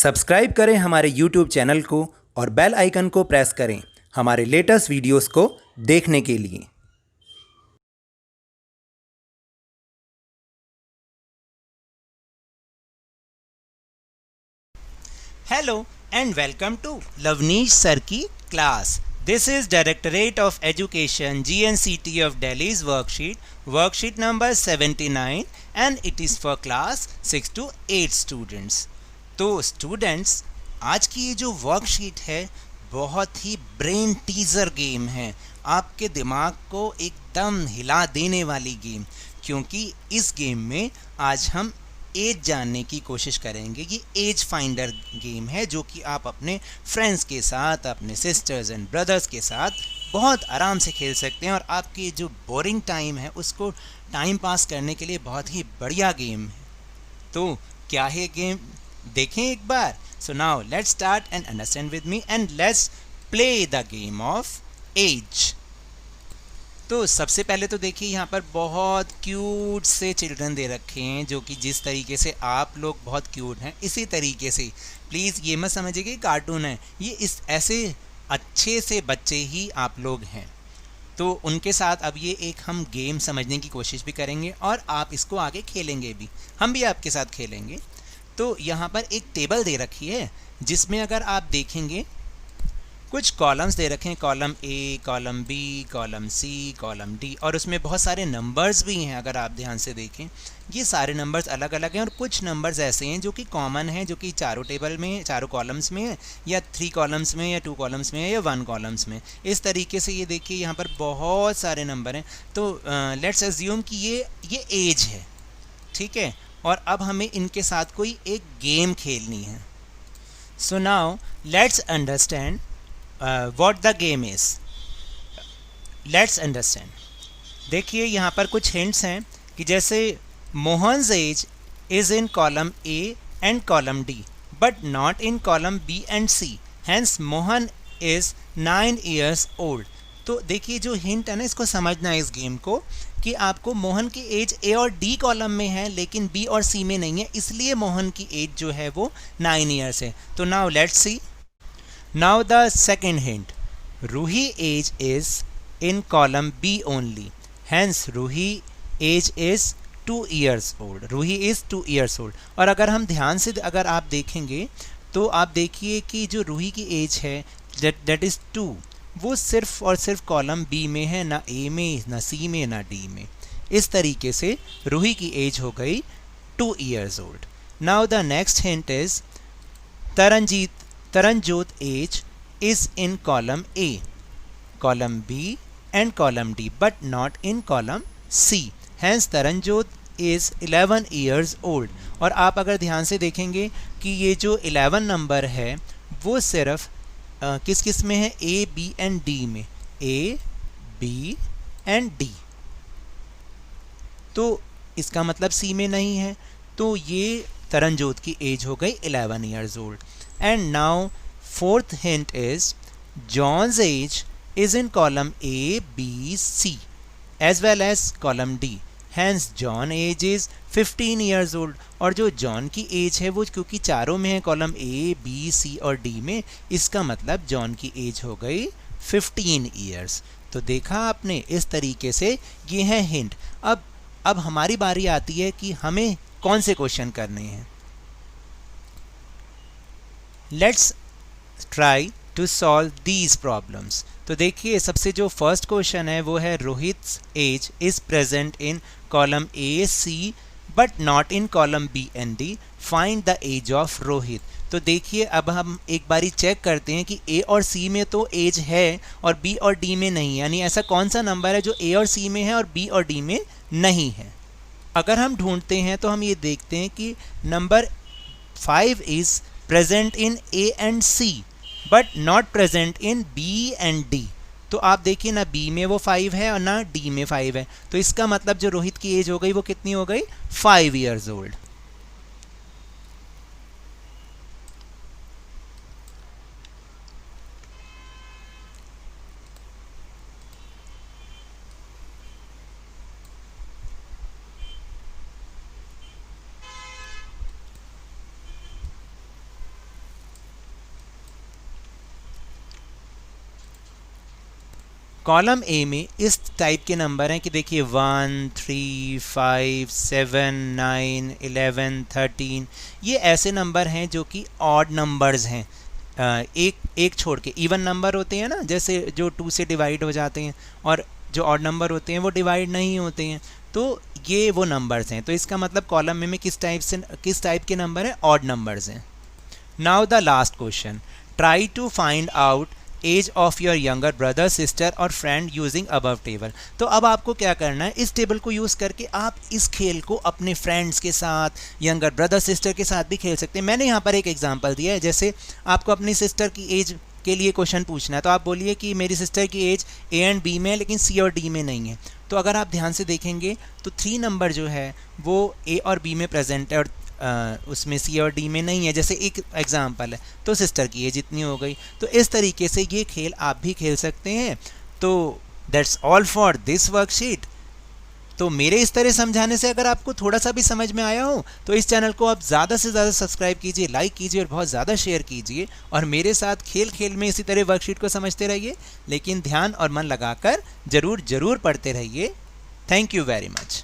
Subscribe करें हमारे YouTube channel को और बेल आइकन को प्रेस करें हमारे लेटेस्ट वीडियोस को देखने के लिए। Hello and welcome to Lavneesh Sir की class. This is Directorate of Education GNCT of Delhi's worksheet number 79 and it is for class 6 to 8 students. तो स्टूडेंट्स, आज की ये जो वर्कशीट है बहुत ही ब्रेन टीजर गेम है, आपके दिमाग को एकदम हिला देने वाली गेम, क्योंकि इस गेम में आज हम एज जानने की कोशिश करेंगे। ये एज फाइंडर गेम है जो कि आप अपने फ्रेंड्स के साथ, अपने सिस्टर्स एंड ब्रदर्स के साथ बहुत आराम से खेल सकते हैं और आपके जो बोरिंग टाइम है उसको टाइम पास करने के लिए बहुत ही बढ़िया गेम है। तो क्या है गेम, देखें एक बार। So now let's start and understand with me and let's play the game of age. तो सबसे पहले तो देखिए यहाँ पर बहुत क्यूट से चिल्ड्रन दे रखे हैं, जो कि जिस तरीके से आप लोग बहुत क्यूट हैं इसी तरीके से, प्लीज़ ये मत समझिए कि कार्टून है, ये इस ऐसे अच्छे से बच्चे ही आप लोग हैं। तो उनके साथ अब ये एक हम गेम समझने की कोशिश भी करेंगे और आप इसको आगे खेलेंगे भी, हम भी आपके साथ खेलेंगे। तो यहाँ पर एक टेबल दे रखी है जिसमें अगर आप देखेंगे कुछ कॉलम्स दे रखे हैं, column A, column B, column C, column D, और उसमें बहुत सारे नंबर्स भी हैं। अगर आप ध्यान से देखें ये सारे नंबर्स अलग अलग हैं और कुछ नंबर्स ऐसे हैं जो कि कॉमन हैं, जो कि चारों टेबल में, चारों कॉलम्स में है, या 3 कॉलम्स में, या 2 कॉलम्स में है, या 1 कॉलम्स में। इस तरीके से ये देखिए यहाँ पर बहुत सारे नंबर हैं। तो लेट्स अज्यूम कि ये एज है, ठीक है, और अब हमें इनके साथ कोई एक गेम खेलनी है। सो now let's understand what the game is. Let's understand. देखिए यहाँ पर कुछ hints हैं कि जैसे Mohan's age is in column A and column D but not in column B and C. Hence Mohan is 9 years old. तो देखिए जो हिंट है ना, इसको समझना है इस गेम को, कि आपको मोहन की एज ए और डी कॉलम में है लेकिन बी और सी में नहीं है, इसलिए मोहन की एज जो है वो 9 ईयर्स है। तो now let's see. Now the second hint, Ruhi age is in column B only. Hence Ruhi age is 2 years old. Ruhi is 2 years old. और अगर हम ध्यान से अगर आप देखेंगे तो आप देखिए कि जो रूही की एज है that is 2, वो सिर्फ और सिर्फ कॉलम B में है, ना A में, ना C में, ना D में। इस तरीके से रूही की एज हो गई 2 years old. Now the next hint is Taranjot age is in column A, column B and column D but not in column C. Hence Taranjot is 11 years old. और आप अगर ध्यान से देखेंगे कि ये जो 11 नंबर है वो सिर्फ किस किस में है, A, B and D में, A, B and D। तो इसका मतलब C में नहीं है, तो ये तरनजोत की एज हो गई 11 years old. And now fourth hint is John's age is in column A, B, C as well as column D. Hence John age is 15 years old. और जो जॉन की एज है वो क्योंकि चारों में है, कॉलम A, B, C और D में, इसका मतलब जॉन की एज हो गई 15 years. तो देखा आपने, इस तरीके से ये है हिंट। अब हमारी बारी आती है कि हमें कौन से क्वेश्चन करने हैं। Let's try to solve these problems. तो देखिए सबसे जो फर्स्ट क्वेश्चन है वो है Rohit age is present in column A, C but not in column B and D, find the age of Rohit. तो देखिए अब हम एक बारी चेक करते हैं कि ए और सी में तो एज है और बी और डी में नहीं, यानी ऐसा कौन सा नंबर है जो ए और सी में है और बी और डी में नहीं है। अगर हम ढूंढते हैं तो हम ये देखते हैं कि number 5 is present in A and C but not present in B and D. तो आप देखिए ना B में वो 5 है और ना D में 5 है, तो इसका मतलब जो रोहित की एज हो गई वो कितनी हो गई, 5 years old. कॉलम ए में इस टाइप के नंबर हैं कि देखिए 1, 3, 5, 7, 9, 11, 13, ये ऐसे नंबर हैं जो कि ऑड नंबर्स हैं, एक छोड़ के। इवन नंबर होते हैं ना, जैसे जो 2 से डिवाइड हो जाते हैं, और जो ऑड नंबर होते हैं वो डिवाइड नहीं होते हैं, तो ये वो नंबर्स हैं। तो इसका मतलब कॉलम में किस टाइप के नंबर हैं, ऑड नंबर्स हैं। Now the last question, try to find out age of your younger brother, sister और फ्रेंड यूजिंग अबव टेबल। तो अब आपको क्या करना है, इस टेबल को यूज़ करके आप इस खेल को अपने फ्रेंड्स के साथ, यंगर ब्रदर सिस्टर के साथ भी खेल सकते हैं। मैंने यहाँ पर एक एग्जांपल दिया है, जैसे आपको अपनी सिस्टर की एज के लिए क्वेश्चन पूछना है, तो आप बोलिए कि मेरी सिस्टर की एज ए एंड बी में है लेकिन सी और डी में नहीं है। तो अगर आप ध्यान से देखेंगे तो 3 नंबर जो है वो ए और बी में प्रेजेंट है और उसमें सी और डी में नहीं है, जैसे एक एग्जांपल है। तो सिस्टर की एज इतनी हो गई। तो इस तरीके से ये खेल आप भी खेल सकते हैं। तो that's all for this worksheet. तो मेरे इस तरह समझाने से अगर आपको थोड़ा सा भी समझ में आया हो तो इस चैनल को आप ज़्यादा से ज़्यादा सब्सक्राइब कीजिए, लाइक कीजिए और बहुत ज़्यादा शेयर कीजिए, और मेरे साथ खेल खेल में इसी तरह वर्कशीट को समझते रहिए, लेकिन ध्यान और मन लगाकर ज़रूर पढ़ते रहिए। Thank you very much.